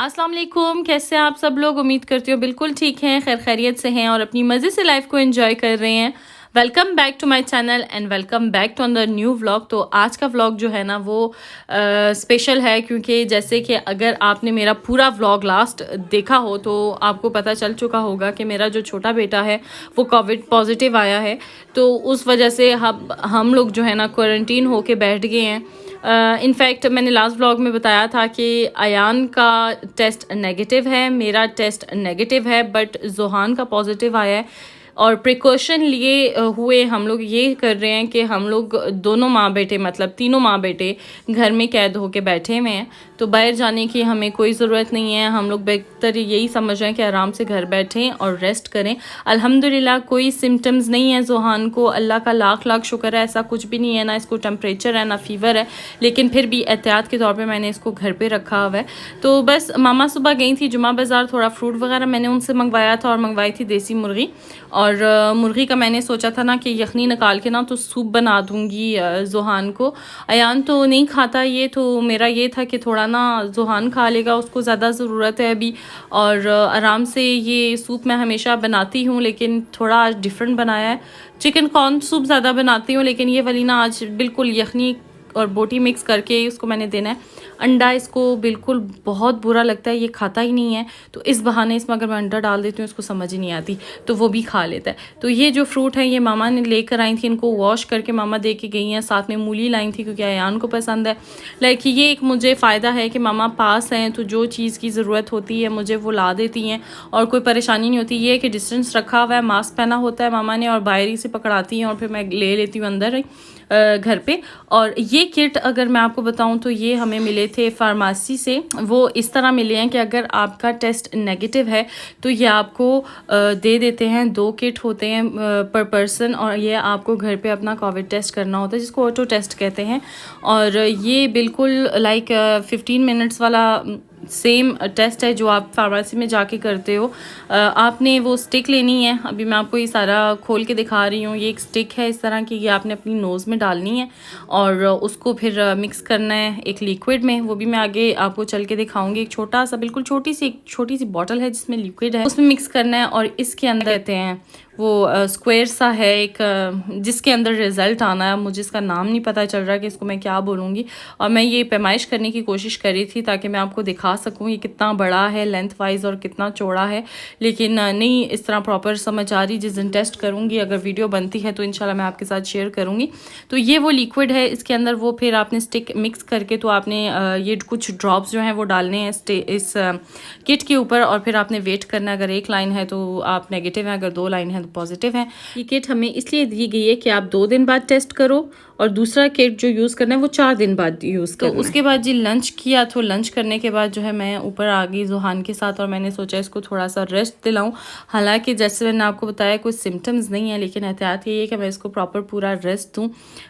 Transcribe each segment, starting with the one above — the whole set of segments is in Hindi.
अस्सलाम वालेकुम, कैसे हैं आप सब लोग। उम्मीद करती हूँ बिल्कुल ठीक हैं, खैर खैरियत से हैं और अपनी मज़े से लाइफ को एंजॉय कर रहे हैं। Welcome back to my channel and welcome back to another new vlog. तो आज का व्लॉग जो है ना वो स्पेशल है, क्योंकि जैसे कि अगर आपने मेरा पूरा व्लॉग लास्ट देखा हो तो आपको पता चल चुका होगा कि मेरा जो छोटा बेटा है वो कोविड पॉजिटिव आया है। तो उस वजह से हम लोग जो है ना क्वारंटीन होके बैठ गए हैं। इनफैक्ट मैंने लास्ट व्लॉग में बताया था कि अयान का टेस्ट नेगेटिव है, मेरा टेस्ट नेगेटिव है, बट जोहान का पॉजिटिव आया है। और प्रिकॉशन लिए हुए हम लोग ये कर रहे हैं कि हम लोग दोनों माँ बेटे, मतलब तीनों माँ बेटे घर में कैद होके बैठे हुए हैं। तो बाहर जाने की हमें कोई ज़रूरत नहीं है। हम लोग बेहतर यही समझ रहे हैं कि आराम से घर बैठें और रेस्ट करें। अल्हम्दुलिल्लाह कोई सिम्टम्स नहीं है जोहान को, अल्लाह का लाख लाख शुक्र है। ऐसा कुछ भी नहीं है, ना इसको टेम्परेचर है ना फीवर है, लेकिन फिर भी एहतियात के तौर पे मैंने इसको घर पे रखा हुआ है। तो बस मामा सुबह गई थी जुमा बाज़ार, थोड़ा फ्रूट वगैरह मैंने उनसे मंगवाया था और मंगवाई थी देसी मुर्गी। और मुर्गी का मैंने सोचा था ना कि यखनी निकाल के ना तो सूप बना दूंगी जोहान को। अयान तो नहीं खाता ये, तो मेरा ये था कि थोड़ा ना जोहान खा लेगा, उसको ज़्यादा ज़रूरत है अभी। और आराम से ये सूप मैं हमेशा बनाती हूँ, लेकिन थोड़ा आज डिफरेंट बनाया है। चिकन कॉर्न सूप ज़्यादा बनाती हूँ, लेकिन ये वाली ना आज बिल्कुल यखनी और बोटी मिक्स करके उसको मैंने देना है। अंडा इसको बिल्कुल बहुत बुरा लगता है, ये खाता ही नहीं है। तो इस बहाने इसमें अगर मैं अंडा डाल देती हूँ, इसको समझ ही नहीं आती, तो वो भी खा लेता है। तो ये जो फ्रूट है ये मामा ने लेकर आई थी, इनको वॉश करके मामा दे के गई हैं। साथ में मूली लाई थी क्योंकि अयान को पसंद है। लाइक ये एक मुझे फ़ायदा है कि मामा पास हैं, तो जो चीज़ की ज़रूरत होती है मुझे वो ला देती हैं और कोई परेशानी नहीं होती। ये है कि डिस्टेंस रखा हुआ है, मास्क पहना होता है मामा ने, और बाहरी से पकड़ाती हैं और फिर मैं ले लेती हूँ अंदर घर पे। और ये किट अगर मैं आपको बताऊं तो ये हमें मिले थे फार्मेसी से। वो इस तरह मिले हैं कि अगर आपका टेस्ट नेगेटिव है तो ये आपको दे देते हैं। 2 किट होते हैं पर पर्सन, और ये आपको घर पे अपना कोविड टेस्ट करना होता है, जिसको ऑटो टेस्ट कहते हैं। और ये बिल्कुल लाइक 15 मिनट्स वाला सेम टेस्ट है जो आप फार्मेसी में जाके करते हो। आपने वो स्टिक लेनी है, अभी मैं आपको ये सारा खोल के दिखा रही हूँ। ये एक स्टिक है इस तरह की, ये आपने अपनी नोज़ में डालनी है और उसको फिर मिक्स करना है एक लिक्विड में। वो भी मैं आगे आपको चल के दिखाऊंगी। एक छोटा सा बिल्कुल छोटी सी बॉटल है जिसमें लिक्विड है, उसमें मिक्स करना है। और इसके अंदर कहते हैं वो स्क्वायर सा है एक, जिसके अंदर रिज़ल्ट आना है। मुझे इसका नाम नहीं पता चल रहा कि इसको मैं क्या बोलूँगी। और मैं ये पैमाइश करने की कोशिश करी थी ताकि मैं आपको दिखा सकूँ ये कितना बड़ा है लेंथ वाइज और कितना चौड़ा है, लेकिन नहीं इस तरह प्रॉपर समझ आ रही। जिस दिन टेस्ट करूँगी, अगर वीडियो बनती है तो इंशाल्लाह मैं आपके साथ शेयर करूँगी। तो ये वो लिक्विड है, इसके अंदर वो फिर आपने स्टिक मिक्स करके तो आपने ये कुछ ड्रॉप्स जो हैं वो डालने हैं इस किट के ऊपर, और फिर आपने वेट करना है। अगर 1 लाइन है तो आप नेगेटिव हैं, अगर 2 लाइन है पॉजिटिव है। ये किट हमें इसलिए दी गई है कि आप 2 दिन बाद टेस्ट करो, और दूसरा किट जो यूज़ करना है वो 4 दिन बाद यूज़ करना है। तो उसके बाद जी लंच किया, तो लंच करने के बाद जो है मैं ऊपर आ गई जोहान के साथ, और मैंने सोचा इसको थोड़ा सा रेस्ट दिलाऊं। हालांकि जैसे मैंने आपको बताया कोई सिम्टम्स नहीं है, लेकिन एहतियात ये है कि मैं इसको प्रॉपर पूरा रेस्ट दूँ।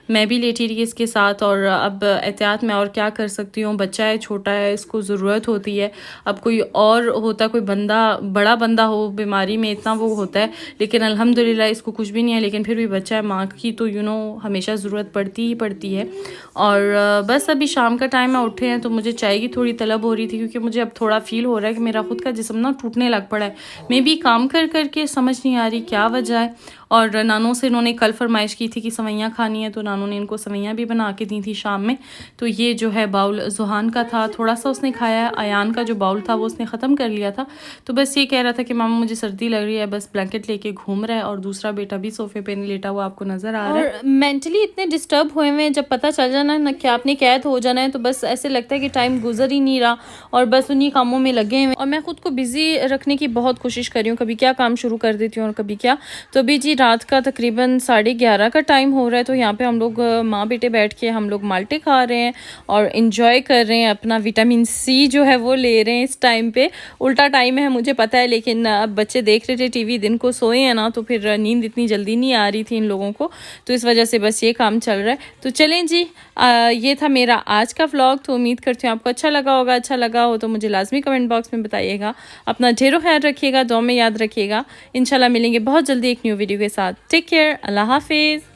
मैं भी लेटी रही इसके साथ, और अब एहतियात में और क्या कर सकती हूँ। बच्चा है, छोटा है, इसको ज़रूरत होती है। अब कोई और होता, कोई बंदा बड़ा बंदा हो बीमारी में, इतना वो होता है, लेकिन अल्हम्दुलिल्लाह इसको कुछ भी नहीं है। लेकिन फिर भी बच्चा है, माँ की तो हमेशा ज़रूरत पड़ती ही पड़ती है। और बस अभी शाम का टाइम है, उठे हैं तो मुझे चाय की थोड़ी तलब हो रही थी, क्योंकि मुझे अब थोड़ा फील हो रहा है कि मेरा खुद का जिस्म ना टूटने लग पड़ा है। मे बी काम कर करके समझ नहीं आ रही क्या वजह है। और नानों से इन्होंने कल फरमाइश की थी कि सवैयाँ खानी है, तो नानों ने इनको सवैयाँ भी बना के दी थी शाम में। तो ये जो है बाउल जोहान का था, थोड़ा सा उसने खाया है। अयान का जो बाउल था वो उसने ख़त्म कर लिया था। तो बस ये कह रहा था कि मामा मुझे सर्दी लग रही है, बस ब्लैंकेट लेके घूम रहा है। और दूसरा बेटा भी सोफे पे लेटा हुआ आपको नज़र आ रहा है। और मेंटली इतने डिस्टर्ब हुए हुए हैं, जब पता चल जाना है ना कि आपने कैद हो जाना है, तो बस ऐसे लगता है कि टाइम गुजर ही नहीं रहा और बस उन्हीं कामों में लगे हुए। और मैं खुद को बिज़ी रखने की बहुत कोशिश कर रही हूँ, कभी क्या काम शुरू कर देती हूँ और कभी क्या। तो अभी जी रात का तकरीबन 11:30 का टाइम हो रहा है। तो यहाँ पे हम लोग माँ बेटे बैठ के हम लोग माल्टे खा रहे हैं और इंजॉय कर रहे हैं, अपना विटामिन सी जो है वो ले रहे हैं इस टाइम पे। उल्टा टाइम है मुझे पता है, लेकिन अब बच्चे देख रहे थे टीवी, दिन को सोए हैं ना, तो फिर नींद इतनी जल्दी नहीं आ रही थी इन लोगों को, तो इस वजह से बस ये काम चल रहा है। तो चलें जी, ये था मेरा आज का व्लॉग। तो उम्मीद करती हूँ आपको अच्छा लगा होगा। अच्छा लगा हो तो मुझे लाजमी कमेंट बॉक्स में बताइएगा। अपना ढेरों ख्याल रखिएगा, दुआ में याद रखिएगा। इंशाल्लाह मिलेंगे बहुत जल्दी एक न्यू वीडियो के साथ। टेक केयर, अल्लाह हाफिज़।